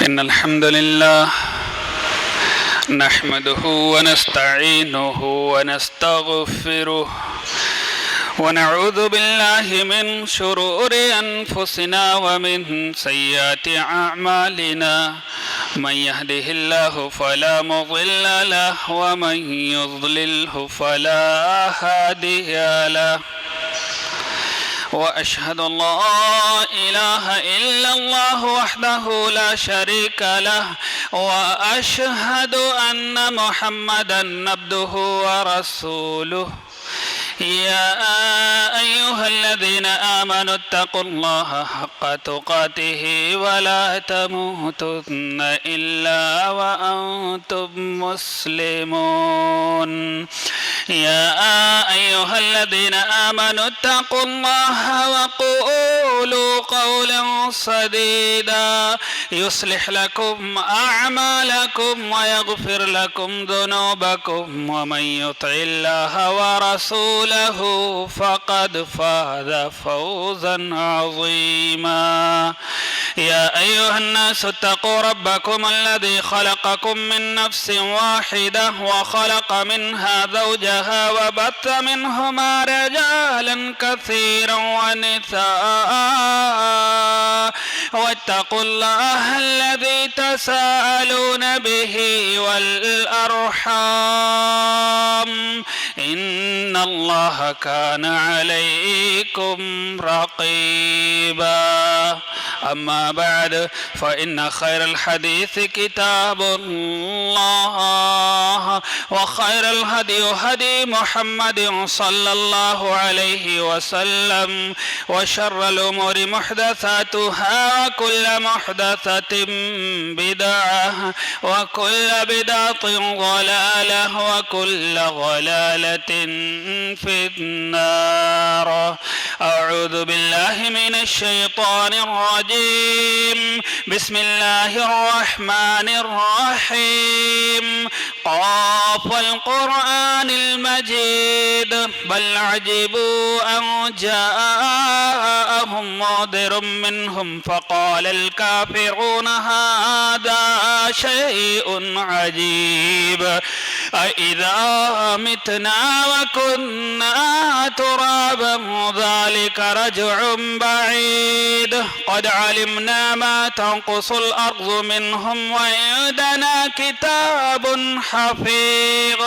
إن الحمد لله نحمده ونستعينه ونستغفره ونعوذ بالله من شرور أنفسنا ومن سيئات أعمالنا من يهده الله فلا مضل له ومن يضلله فلا هادي له وأشهد أن لا إله إلا الله وحده لا شريك له وأشهد أن محمدا عبده ورسوله يا أيها الذين آمنوا اتقوا الله حق تقاته ولا تموتن إلا وأنتم مسلمون يا أيها الذين آمنوا اتقوا الله وقولوا قولا سديدا يصلح لكم أعمالكم ويغفر لكم ذنوبكم ومن يطع الله ورسوله فقد فاز فوزا عظيما يا أيها الناس اتقوا ربكم الذي خلقكم من نفس واحدة وخلق منها زوجها وبث منهما رجالا كثيرا ونساء واتقوا الله الذي تساءلون به والأرحام إن الله كان عليكم رقيبا أما بعد فإن خير الحديث كتاب الله وخير الهدي هدي محمد صلى الله عليه وسلم وشر الأمور محدثاتها وكل محدثة بدعة وكل بدعة ضلالة وكل ضلالة في النار أعوذ بالله من الشيطان الرجيم بسم الله الرحمن الرحيم قاف القرآن المجيد بل عجبوا أن جاءهم منذر منهم فقال الكافرون هذا شيء عجيب أإذا متنا وكنا ترابا ذلك رجع بعيد قد علمنا ما تنقص الأرض منهم وعندنا كتاب حفيظ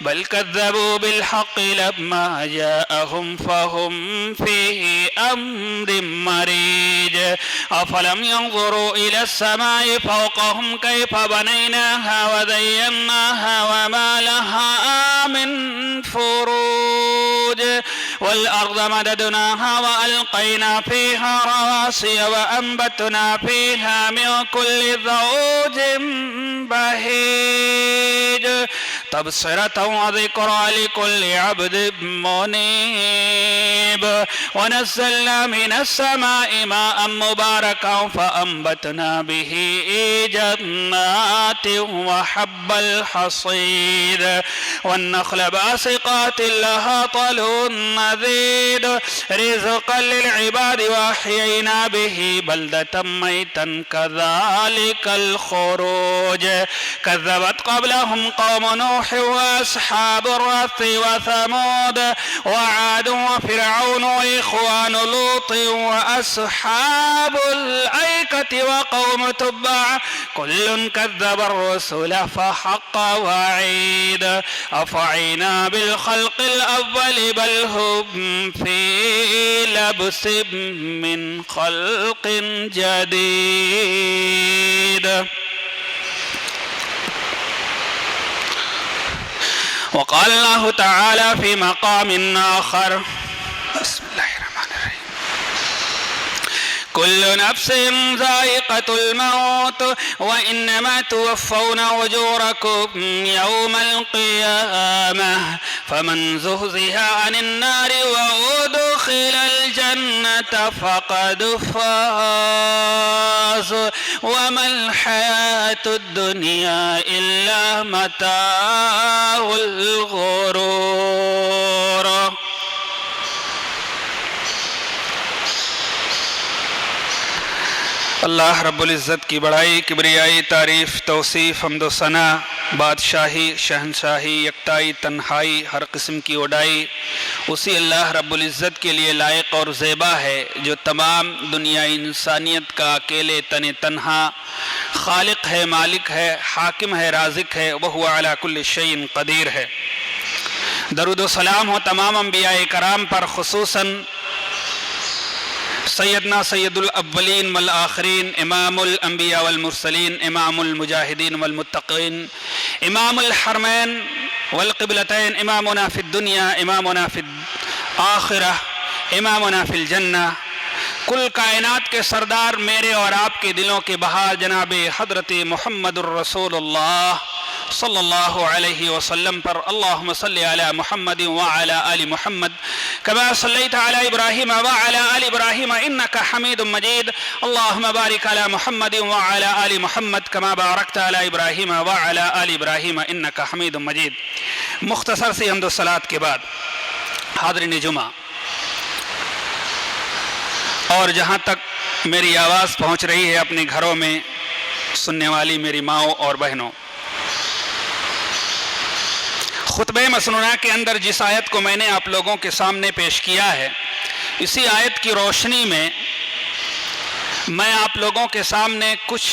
بل كذبوا بالحق لما جاءهم فهم في أمر مريج أفلم ينظروا إلى السماء فوقهم كيف بنيناها وزيناها وما لها من فروج والأرض مددناها وألقينا فيها رواسي وأنبتنا فيها من كل زوج بهيج تبصرة وذكرى لكل عبد منيب ونزلنا من السماء ماء مباركا فأنبتنا به جنات وحب الحصيد والنخل باسقات لها طلع نضيد رزقا للعباد وأحيينا به بلدة ميتا كذلك الخروج كذبت قبلهم قوم نوح وأصحاب الرث وثمود وعاد وفرعون وإخوان لوط وأصحاب الأيكة وقوم تبع كل كذب الرسل فحق وعيد أفعينا بالخلق الأول بل هم في لبس من خلق جديد وقال الله تعالى في مقام آخر بسم الله الرحمن الرحيم كل نفس ذائقة الموت وإنما توفون أجوركم يوم القيامة فمن زهزها عن النار وأدخل الجنة فقد فاز وما الحياة الدنيا إلا متاع الغرور اللہ رب العزت کی بڑائی، کبریائی، تعریف، توصیف، حمد و ثنا، بادشاہی، شہنشاہی، یکتائی، تنہائی، ہر قسم کی وڈائی اسی اللہ رب العزت کے لیے لائق اور زیبا ہے جو تمام دنیا انسانیت کا اکیلے تنہا خالق ہے، مالک ہے، حاکم ہے، رازق ہے، وہو علی کل شیء قدیر ہے۔ درود و سلام ہو تمام انبیاء کرام پر، خصوصاً سیدنا سید الاولین والآخرین، امام الانبیاء والمرسلین، امام المجاہدین والمتقین، امام الحرمین والقبلتین، امامنا فی الدنیا، امامنا فی الآخرہ، امامنا فی الجنہ، کل کائنات کے سردار میرے اور آپ کے دلوں کے بہار جناب حضرت محمد الرسول اللہ صلی اللہ علیہ وسلم پر۔ اللہم صلی علی محمد وعلی آل محمد کما صلیت علی ابراہیم وعلی آل ابراہیم انکا حمید مجید۔ اللہم بارک علی محمد وعلی آل محمد کما بارکت علی ابراہیم وعلی آل ابراہیم انکا حمید مجید۔ مختصر سی حمد و صلاۃ کے بعد حاضرین جمعہ اور جہاں تک میری آواز پہنچ رہی ہے اپنے گھروں میں سننے والی میری ماؤں اور بہنوں، خطبہ مسنونہ کے اندر جس آیت کو میں نے آپ لوگوں کے سامنے پیش کیا ہے، اسی آیت کی روشنی میں میں آپ لوگوں کے سامنے کچھ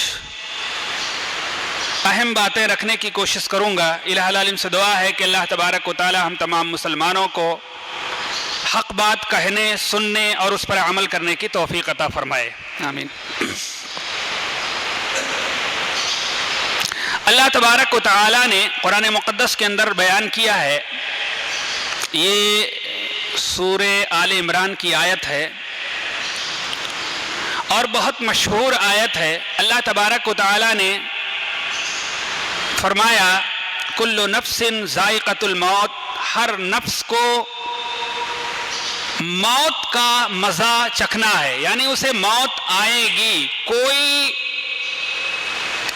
اہم باتیں رکھنے کی کوشش کروں گا۔ الہ العالم سے دعا ہے کہ اللہ تبارک و تعالی ہم تمام مسلمانوں کو حق بات کہنے، سننے اور اس پر عمل کرنے کی توفیق عطا فرمائے، آمین۔ اللہ تبارک و تعالی نے قرآن مقدس کے اندر بیان کیا ہے، یہ سورہ آل عمران کی آیت ہے اور بہت مشہور آیت ہے۔ اللہ تبارک و تعالی نے فرمایا کل نفس ذائقۃ الموت، ہر نفس کو موت کا مزہ چکھنا ہے، یعنی اسے موت آئے گی۔ کوئی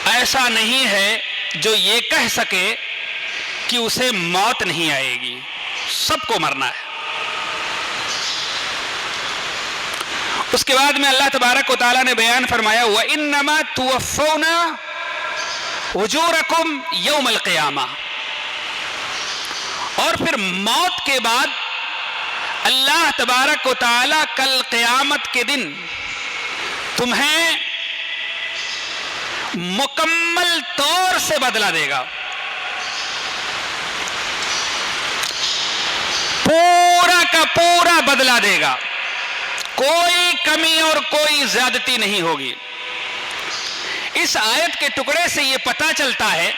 ایسا نہیں ہے جو یہ کہہ سکے کہ اسے موت نہیں آئے گی، سب کو مرنا ہے۔ اس کے بعد میں اللہ تبارک و تعالیٰ نے بیان فرمایا وَإِنَّمَا تُوَفَّوْنَ أُجُورَكُمْ يَوْمَ الْقِيَامَةِ، اور پھر موت کے بعد اللہ تبارک و تعالیٰ کل قیامت کے دن تمہیں مکمل طور سے بدلہ دے گا، پورا کا پورا بدلہ دے گا، کوئی کمی اور کوئی زیادتی نہیں ہوگی۔ اس آیت کے ٹکڑے سے یہ پتہ چلتا ہے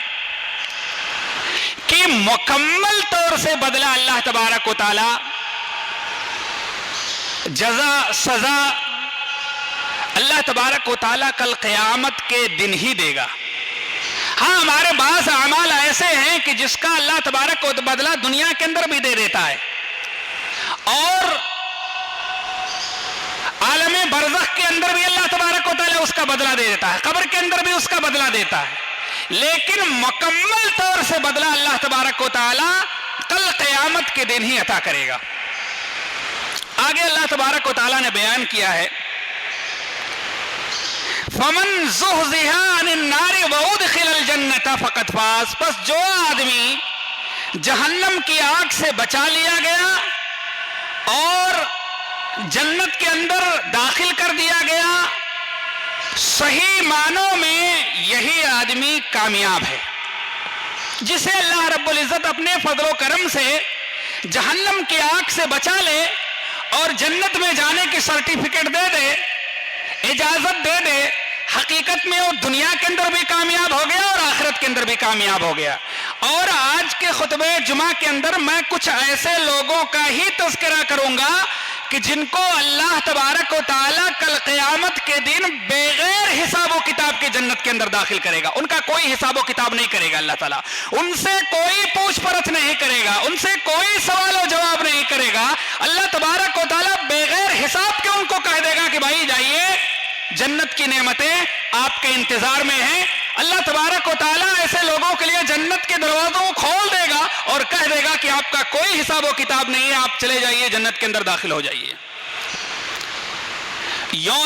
کہ مکمل طور سے بدلہ اللہ تبارک و تعالی جزا سزا اللہ تبارک و تعالیٰ کل قیامت کے دن ہی دے گا۔ ہاں ہمارے بعض اعمال ایسے ہیں کہ جس کا اللہ تبارک و بدلہ دنیا کے اندر بھی دے دیتا ہے اور عالم برزخ کے اندر بھی اللہ تبارک و تعالیٰ اس کا بدلہ دے دیتا ہے، قبر کے اندر بھی اس کا بدلہ دیتا ہے، لیکن مکمل طور سے بدلہ اللہ تبارک و تعالیٰ کل قیامت کے دن ہی عطا کرے گا۔ آگے اللہ تبارک و تعالیٰ نے بیان کیا ہے فَمَنْ زُحْزِحَ عَنِ النَّارِ وَأُدْخِلَ الْجَنَّةَ فَقَدْ فَازَ، بس جو آدمی جہنم کی آگ سے بچا لیا گیا اور جنت کے اندر داخل کر دیا گیا، صحیح معنوں میں یہی آدمی کامیاب ہے۔ جسے اللہ رب العزت اپنے فضل و کرم سے جہنم کی آگ سے بچا لے اور جنت میں جانے کی سرٹیفکیٹ دے دے، اجازت دے دے، حقیقت میں وہ دنیا کے اندر بھی کامیاب ہو گیا اور آخرت کے اندر بھی کامیاب ہو گیا۔ اور آج کے خطبہ جمعہ کے اندر میں کچھ ایسے لوگوں کا ہی تذکرہ کروں گا کہ جن کو اللہ تبارک و تعالیٰ کل قیامت کے دن بغیر حساب و کتاب کے جنت کے اندر داخل کرے گا۔ ان کا کوئی حساب و کتاب نہیں کرے گا اللہ تعالیٰ، ان سے کوئی پوچھ پرچھ نہیں کرے گا، ان سے کوئی سوال و جواب نہیں کرے گا۔ اللہ تبارک و تعالیٰ بغیر حساب کے ان کو کہہ دے گا کہ بھائی جائیے، جنت کی نعمتیں آپ کے انتظار میں ہیں۔ اللہ تبارک و تعالیٰ ایسے لوگوں کے لیے جنت کے دروازوں کو کھول دے گا اور کہہ دے گا کہ آپ کا کوئی حساب و کتاب نہیں ہے، آپ چلے جائیے، جنت کے اندر داخل ہو جائیے۔ یوں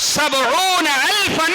70,000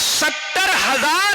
70,000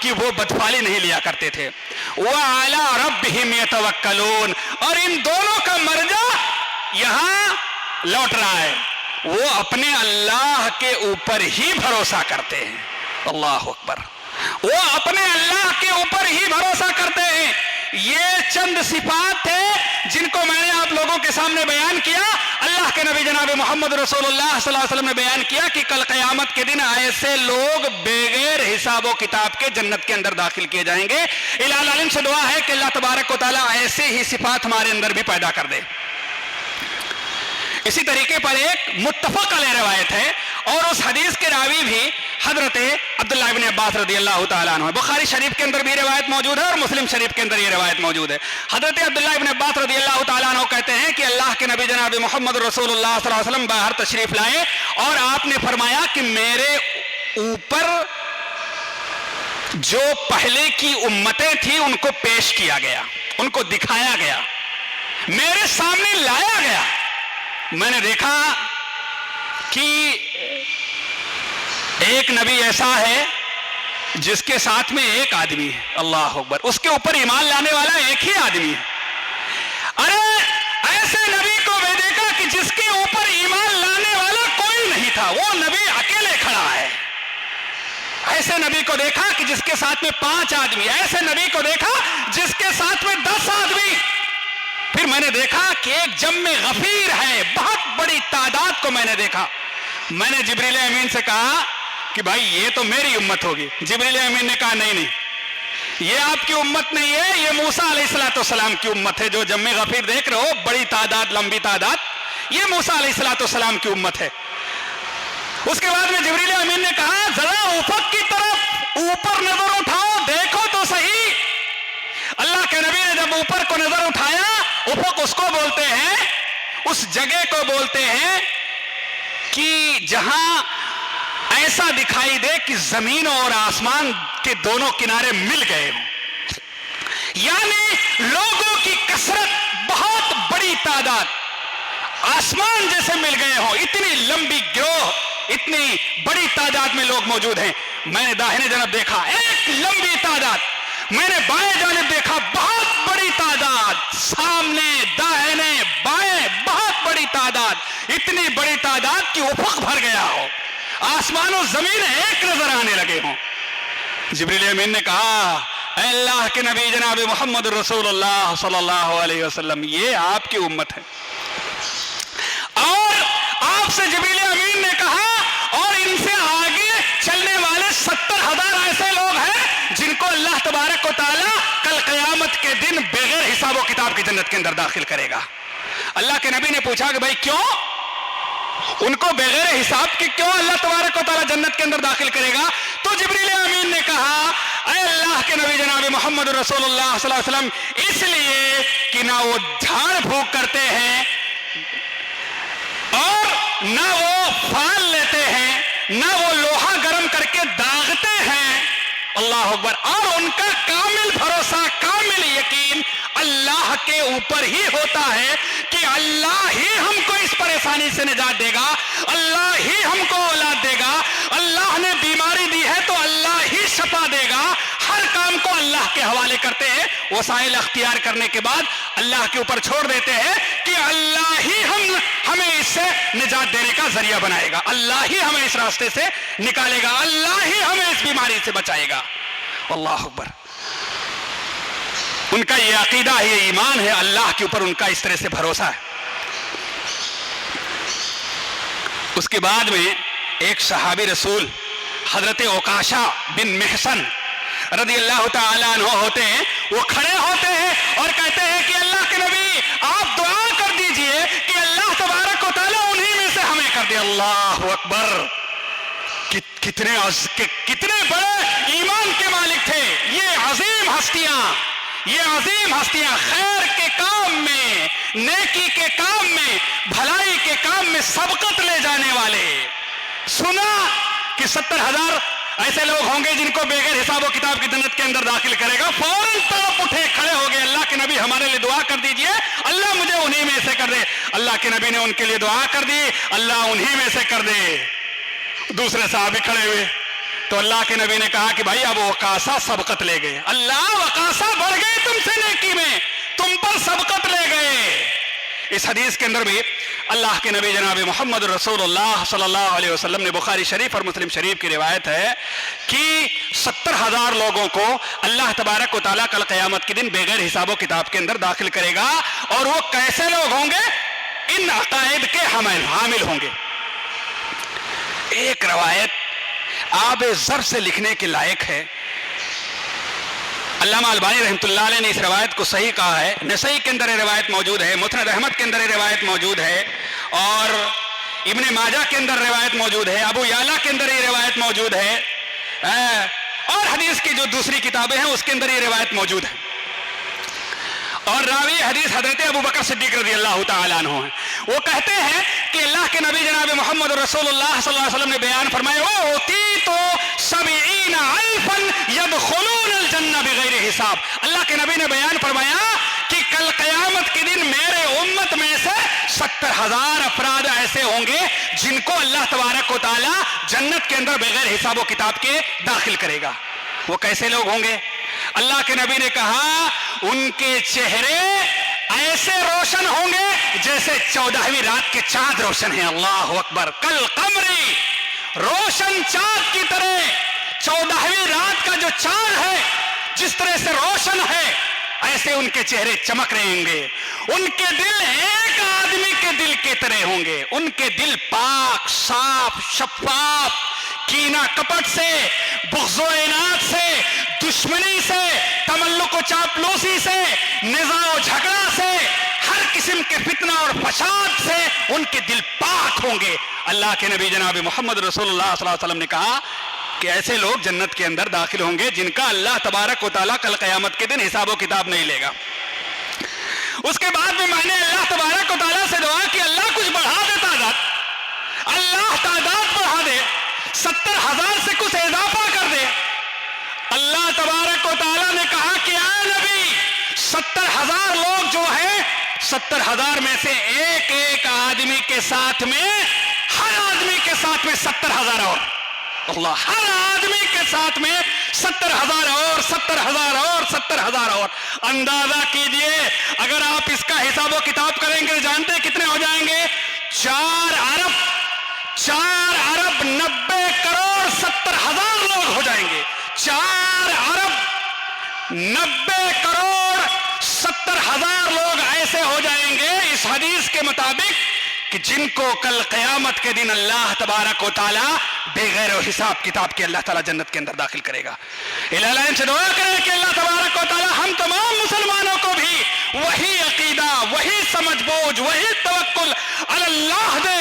کہ وہ بدفعلی نہیں لیا کرتے تھے. وَعَلَىٰ رَبِّهِمْ يَتَوَكَّلُونَ, اور ان دونوں کا مرجع یہاں لوٹ رہا ہے, وہ اپنے اللہ کے اوپر ہی بھروسہ کرتے ہیں. اللہ اکبر, وہ اپنے اللہ کے اوپر ہی بھروسہ کرتے ہیں. یہ چند صفات تھے جن کو میں نے آپ لوگوں کے سامنے بیان کیا. اللہ کے نبی جناب محمد رسول اللہ صلی اللہ علیہ وسلم نے بیان کیا کہ کل قیامت کے دن ایسے لوگ بغیر حساب و کتاب کے جنت کے اندر داخل کیے جائیں گے. الہ العالمین سے دعا ہے کہ اللہ تبارک و تعالیٰ ایسے ہی صفات ہمارے اندر بھی پیدا کر دے. اسی طریقے پر ایک متفق علیہ روایت ہے, اور اس حدیث کے راوی بھی حضرت عبداللہ ابن عباس رضی اللہ تعالیٰ عنہ. بخاری شریف کے اندر بھی روایت موجود ہے اور مسلم شریف کے اندر یہ روایت موجود ہے. حضرت عبداللہ ابن عباس رضی اللہ تعالیٰ عنہ کہتے ہیں کہ اللہ کے نبی جناب محمد رسول اللہ صلی اللہ علیہ وسلم باہر تشریف لائے اور آپ نے فرمایا کہ میرے اوپر جو پہلے کی امتیں تھیں ان کو پیش کیا گیا, ان کو دکھایا گیا, میرے سامنے لایا گیا. میں نے دیکھا کہ ایک نبی ایسا ہے جس کے ساتھ میں ایک آدمی ہے, اللہ اکبر, اس کے اوپر ایمان لانے والا ایک ہی آدمی ہے. ارے ایسے نبی کو میں دیکھا کہ جس کے اوپر ایمان لانے والا کوئی نہیں تھا, وہ نبی اکیلے کھڑا ہے. ایسے نبی کو دیکھا کہ جس کے ساتھ میں 5 آدمی, ایسے نبی کو دیکھا جس کے ساتھ میں 10 آدمی. پھر میں نے دیکھا کہ ایک جمع غفیر ہے, بہت بڑی تعداد کو میں نے دیکھا. میں نے جبریل امین سے کہا کہ بھائی یہ تو میری امت ہوگی. جبریل امین نے کہا نہیں, یہ آپ کی امت نہیں ہے, یہ موسیٰ علیہ السلام کی امت ہے. جو جمع غفیر دیکھ رہے ہو, بڑی تعداد, لمبی تعداد, یہ موسیٰ علیہ السلام کی امت ہے. اس کے بعد میں جبریل امین نے کہا ذرا افق کی طرف اوپر نظر اٹھاؤ, دیکھو تو صحیح. اللہ کے نبی نے جب اوپر کو نظر اٹھایا, افق اس کو بولتے ہیں, اس جگہ کو بولتے ہیں کہ جہاں ایسا دکھائی دے کہ زمین اور آسمان کے دونوں کنارے مل گئے ہوں, یعنی لوگوں کی کثرت, بہت بڑی تعداد, آسمان جیسے مل گئے ہوں. اتنی لمبی گروہ, اتنی بڑی تعداد میں لوگ موجود ہیں. میں نے داہنے جانب دیکھا ایک لمبی تعداد, میں نے بائیں جانب دیکھا بہت بڑی تعداد, سامنے داہنے بائیں بہت بڑی تعداد, اتنی بڑی تعداد کہ افق بھر گیا ہو, آسمان و زمین ایک نظر آنے لگے ہوں. جبریل امین نے کہا اے اللہ کے نبی جناب محمد رسول اللہ صلی اللہ علیہ وسلم, یہ آپ کی امت ہے. اور آپ سے جبریل امین نے کہا اور ان سے آگے چلنے والے 70,000 ایسے لوگ ہیں جن کو اللہ تبارک و تعالیٰ کل قیامت کے دن بغیر حساب و کتاب کی جنت کے اندر داخل کرے گا. اللہ کے نبی نے پوچھا کہ بھائی کیوں, ان کو بغیر حساب کے کیوں اللہ تبارک و تعالیٰ جنت کے اندر داخل کرے گا؟ تو جبریل امین نے کہا اے اللہ کے نبی جناب محمد رسول اللہ صلی اللہ علیہ وسلم, اس لیے کہ نہ وہ جھاڑ پھونک کرتے ہیں اور نہ وہ فال لیتے ہیں, نہ وہ لوہا گرم کر کے داغتے ہیں, اللہ اکبر, اور ان کا کامل بھروسہ, کامل یقین اللہ کے اوپر ہی ہوتا ہے کہ اللہ ہی ہم کو اس پریشانی سے نجات دے گا, اللہ ہی ہم کو اولاد دے گا, اللہ نے بیماری دی ہے تو اللہ ہی شفا دے گا. ہر کام کو اللہ کے حوالے کرتے ہیں, وسائل اختیار کرنے کے بعد اللہ کے اوپر چھوڑ دیتے ہیں کہ اللہ ہی ہمیں اس سے نجات دینے کا ذریعہ بنائے گا, اللہ ہی ہمیں اس راستے سے نکالے گا, اللہ ہی ہمیں اس بیماری سے بچائے گا. اللہ اکبر. ان کا یہ عقیدہ ہے, یہ ایمان ہے, اللہ کے اوپر ان کا اس طرح سے بھروسہ ہے. اس کے بعد میں ایک صحابی رسول حضرت عکاشہ بن محصن رضی اللہ تعالیٰ عنہ ہوتے ہیں, وہ کھڑے ہوتے ہیں اور کہتے ہیں کہ اللہ کے نبی آپ دعا کر دیجئے کہ اللہ تبارک و تعالیٰ انہی میں سے ہمیں کر دے. اللہ اکبر. کتنے بڑے ایمان کے مالک تھے یہ عظیم ہستیاں, یہ عظیم ہستیاں, خیر کے کام میں, نیکی کے کام میں, بھلائی کے کام میں سبقت لے جانے والے. سنا کہ 70,000 ایسے لوگ ہوں گے جن کو بغیر حساب و کتاب کی جنت کے اندر داخل کرے گا, فوراً تڑپ اٹھے, کھڑے ہو گئے, اللہ کے نبی ہمارے لیے دعا کر دیجئے, اللہ مجھے انہی میں سے کر دے. اللہ کے نبی نے ان کے لیے دعا کر دی, اللہ انہی میں سے کر دے. دوسرے صحابی کھڑے ہوئے, تو اللہ کے نبی نے کہا کہ بھائی اب وقاصہ سبقت لے گئے، اللہ وقاصہ بڑھ گئے تم سے نیکی میں، تم پر سبقت لے گئے۔ اس حدیث کے اندر بھی اللہ کے نبی جناب محمد رسول اللہ صلی اللہ علیہ وسلم نے، بخاری شریف اور مسلم شریف کی روایت ہے کہ 70,000 لوگوں کو اللہ تبارک و تعالیٰ کل قیامت کے دن بغیر حساب و کتاب کے اندر داخل کرے گا، اور وہ کیسے لوگ ہوں گے؟ ان عقائد کے حامل ہوں گے۔ ایک روایت آب زر سے لکھنے کے لائق ہے، علامہ البانی رحمۃ اللہ علیہ نے اس روایت کو صحیح کہا ہے، نسائی کے اندر یہ روایت موجود ہے، مسند احمد کے اندر یہ روایت موجود ہے، اور ابن ماجہ کے اندر روایت موجود ہے، ابو یعلا کے اندر یہ روایت موجود ہے، اور حدیث کی جو دوسری کتابیں ہیں اس کے اندر یہ روایت موجود ہے، اور راوی حدیث حضرت ابو بکر صدیق رضی اللہ تعالیٰ عنہ ہیں۔ وہ کہتے ہیں کہ اللہ کے نبی جناب محمد رسول اللہ صلی اللہ علیہ وسلم نے بیان فرمایا، اوتیتو 70 الفا يدخلون الجنہ بغیر حساب۔ اللہ کے نبی نے بیان فرمایا کہ کل قیامت کے دن میرے امت میں سے 70,000 افراد ایسے ہوں گے جن کو اللہ تبارک و تعالی جنت کے اندر بغیر حساب و کتاب کے داخل کرے گا۔ وہ کیسے لوگ ہوں گے؟ اللہ کے نبی نے کہا ان کے چہرے ایسے روشن ہوں گے جیسے 14ویں رات کے چاند روشن ہیں۔ اللہ اکبر، کل قمری، روشن چاند کی طرح 14ویں رات کا جو چاند ہے جس طرح سے روشن ہے، ایسے ان کے چہرے چمک رہے ہوں گے۔ ان کے دل ایک آدمی کے دل کی طرح ہوں گے، ان کے دل پاک، صاف، شفاف، کینہ کپٹ سے، بغض و عناد سے، دشمنی سے، تملق و چاپلوسی سے، نزاع و جھگڑا سے، ہر قسم کے فتنہ اور فساد سے ان کے دل پاک ہوں گے۔ اللہ کے نبی جناب محمد رسول اللہ صلی اللہ علیہ وسلم نے کہا کہ ایسے لوگ جنت کے اندر داخل ہوں گے جن کا اللہ تبارک و تعالیٰ کل قیامت کے دن حساب و کتاب نہیں لے گا۔ اس کے بعد میں نے اللہ تبارک و تعالیٰ سے دعا کہ اللہ کچھ بڑھا دے تعداد، اللہ تعداد بڑھا دے، 70,000 سے کچھ اضافہ کر دے۔ اللہ تبارک و تعالیٰ نے کہا کہ اے نبی 70,000 لوگ جو ہیں، 70,000 میں سے ایک ایک آدمی کے ساتھ میں، ہر آدمی کے ساتھ میں 70,000 اور، اللہ، ہر آدمی کے ساتھ میں 70,000 اور، 70,000 اور، 70,000 اور۔ اندازہ کیجئے اگر آپ اس کا حساب و کتاب کریں گے جانتے کتنے ہو جائیں گے؟ 4 ارب 90 کروڑ 70,000 لوگ ہو جائیں گے۔ 4 ارب 90 کروڑ 70,000 لوگ ایسے ہو جائیں گے اس حدیث کے مطابق کہ جن کو کل قیامت کے دن اللہ تبارک و تعالی بغیر حساب کتاب کے اللہ تعالیٰ جنت کے اندر داخل کرے گا۔ الہی سے دعا کریں کہ اللہ تبارک و تعالی ہم تمام مسلمانوں کو بھی وہی عقیدہ، وہی سمجھ بوجھ، وہی توکل علی اللہ دے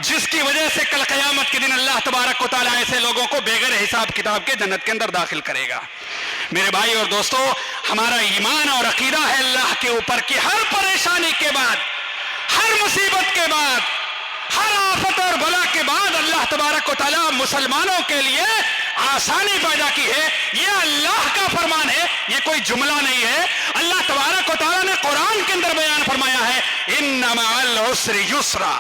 جس کی وجہ سے کل قیامت کے دن اللہ تبارک و تعالیٰ ایسے لوگوں کو بغیر حساب کتاب کے جنت کے اندر داخل کرے گا۔ میرے بھائی اور دوستو، ہمارا ایمان اور عقیدہ ہے اللہ کے اوپر کہ ہر پریشانی کے بعد، ہر مصیبت کے بعد، ہر آفت اور بلا کے بعد اللہ تبارک و تعالیٰ مسلمانوں کے لیے آسانی پیدا کی ہے۔ یہ اللہ کا فرمان ہے، یہ کوئی جملہ نہیں ہے۔ اللہ تبارک و تعالیٰ نے قرآن کے اندر بیان فرمایا ہے ان مع العسر یسرا۔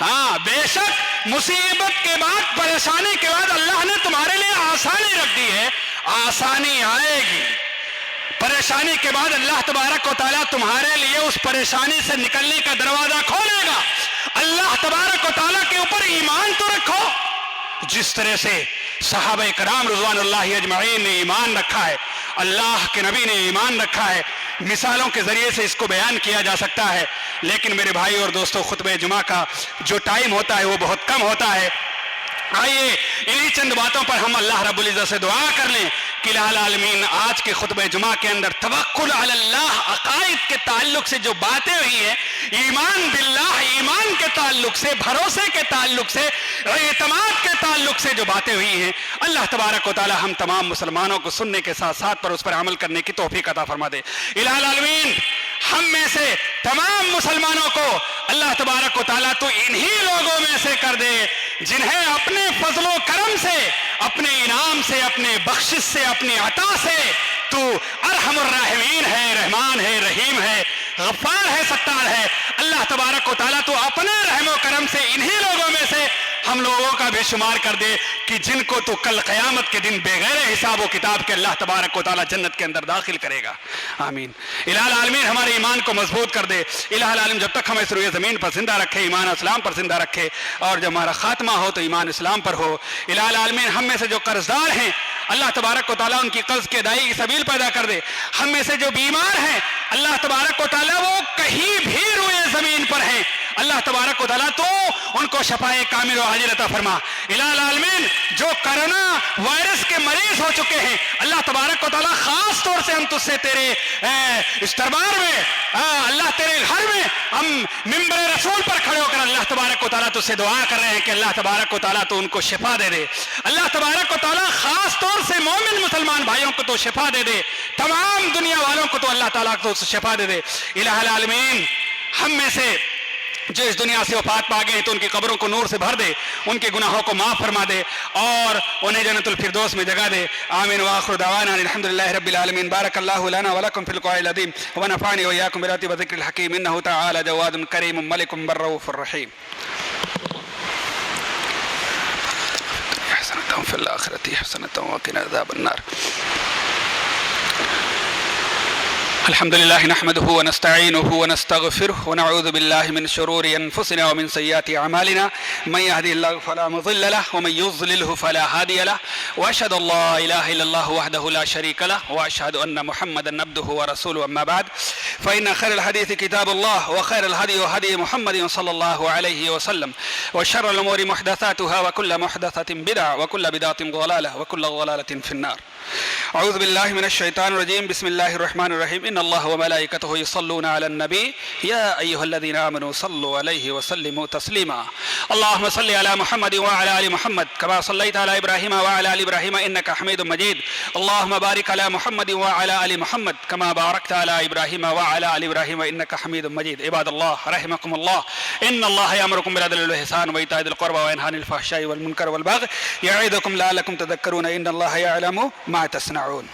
ہاں، بے شک مصیبت کے بعد، پریشانی کے بعد اللہ نے تمہارے لیے آسانی رکھ دی ہے۔ آسانی آئے گی، پریشانی کے بعد اللہ تبارک و تعالیٰ تمہارے لیے اس پریشانی سے نکلنے کا دروازہ کھولے گا۔ اللہ تبارک و تعالیٰ کے اوپر ایمان تو رکھو جس طرح سے صحابہ کرام رضوان اللہ اجمعین نے ایمان رکھا ہے، اللہ کے نبی نے ایمان رکھا ہے۔ مثالوں کے ذریعے سے اس کو بیان کیا جا سکتا ہے، لیکن میرے بھائی اور دوستو، خطبہ جمعہ کا جو ٹائم ہوتا ہے وہ بہت کم ہوتا ہے۔ آئیے انہی چند باتوں پر ہم اللہ رب العزت سے دعا کر لیں کہ الہ العالمین آج کے خطبہ جمعہ کے اندر توکل علی اللہ، عقائد کے تعلق سے جو باتیں ہوئی ہیں، ایمان باللہ، ایمان کے تعلق سے، بھروسے کے تعلق سے، اعتماد کے تعلق سے جو باتیں ہوئی ہیں، اللہ تبارک و تعالی ہم تمام مسلمانوں کو سننے کے ساتھ ساتھ پر اس پر عمل کرنے کی توفیق عطا فرما دے۔ الہ العالمین ہم میں سے تمام مسلمانوں کو اللہ تبارک و تعالیٰ تو انہی لوگوں میں سے کر دے جنہیں اپنے فضل و کرم سے، اپنے انعام سے، اپنے بخشش سے، اپنی عطا سے تو ارحم الراحمین ہے، رحمان ہے، رحیم ہے، غفار ہے، ستار ہے۔ اللہ تبارک و تعالیٰ تو اپنے رحم و کرم سے انہی لوگوں میں سے ہم لوگوں کا بھی شمار کر دے کہ جن کو تو کل قیامت کے دن بغیر حساب و کتاب کے اللہ تبارک و تعالیٰ جنت کے اندر داخل کرے گا. آمین. الہ العالمین ہمارے ایمان کو مضبوط کر دے. الہ العالمین جب تک ہمیں روئے زمین پر زندہ رکھے ایمان اسلام پر زندہ رکھے, اور جب ہمارا خاتمہ ہو تو ایمان اسلام پر ہو. الہ العالمین ہم میں سے جو قرضدار ہیں اللہ تبارک و تعالیٰ ان کی قرض کی ادائیگی کی سبیل پیدا کر دے. ہم میں سے جو بیمار ہیں اللہ تبارک و تعالیٰ وہ کہیں بھی روئے زمین پر ہیں, اللہ تبارک و تعالیٰ تو ان کو شفائے کامل و عاجل عطا فرما. الہ العالمین جو کرونا وائرس کے مریض ہو چکے ہیں اللہ تبارک و تعالیٰ خاص طور سے ہم تجھ سے تیرے اس دربار میں اللہ تیرے گھر میں ہم ممبر رسول پر کھڑے ہو کر اللہ تبارک و تعالیٰ تجھ سے دعا کر رہے ہیں کہ اللہ تبارک و تعالیٰ تو ان کو شفا دے دے. اللہ تبارک و تعالیٰ خاص طور سے مومن مسلمان بھائیوں کو تو شفا دے دے, تمام دنیا والوں کو تو اللہ تعالیٰ کو شفا دے دے. الہ العالمین ہم میں سے جو اس دنیا سے وفات پا گئے ہیں تو ان کی قبروں کو نور سے بھر دے, ان کے گناہوں کو معاف فرما دے اور انہیں جنت الفردوس میں جگہ دے. آمین. وآخر دعوانا الحمدللہ رب العالمین. بارک اللہ لنا ولکم فی القرآن العظیم ونفعنی وإیاکم بالآیات والذکر الحکیم انہ تعالی جواد کریم ملک بالرؤوف الرحیم. حسنة فی الآخرة حسنة وقنا عذاب النار. الحمد لله نحمده ونستعينه ونستغفره ونعوذ بالله من شرور أنفسنا ومن سيئات أعمالنا, من يهدي الله فلا مضل له ومن يضلله فلا هادي له, وأشهد أن لا إله إلا الله وحده لا شريك له, وأشهد أن محمدا عبده ورسوله. أما بعد فإن خير الحديث كتاب الله وخير الهدي هدي محمد صلى الله عليه وسلم, وشر الأمور محدثاتها وكل محدثة بدعة وكل بدعة ضلالة وكل ضلالة في النار. أعوذ بالله من الشيطان الرجيم. بسم الله الرحمن الرحيم. إن الله وملائكته يصلون على النبي يا أيها الذين آمنوا صلوا عليه وسلموا تسليما. اللهم صل على محمد وعلى آل محمد كما صليت على إبراهيم وعلى آل إبراهيم إنك حميد مجيد. اللهم بارك على محمد وعلى آل محمد كما باركت على إبراهيم وعلى آل إبراهيم إنك حميد مجيد. عباد الله رحمكم الله, إن الله يأمركم بالعدل والإحسان وإيتاء ذي القربى وينهى عن الفحشاء والمنكر والبغي يعظكم لعلكم تذكرون. إن الله يعلم ما تصنعون.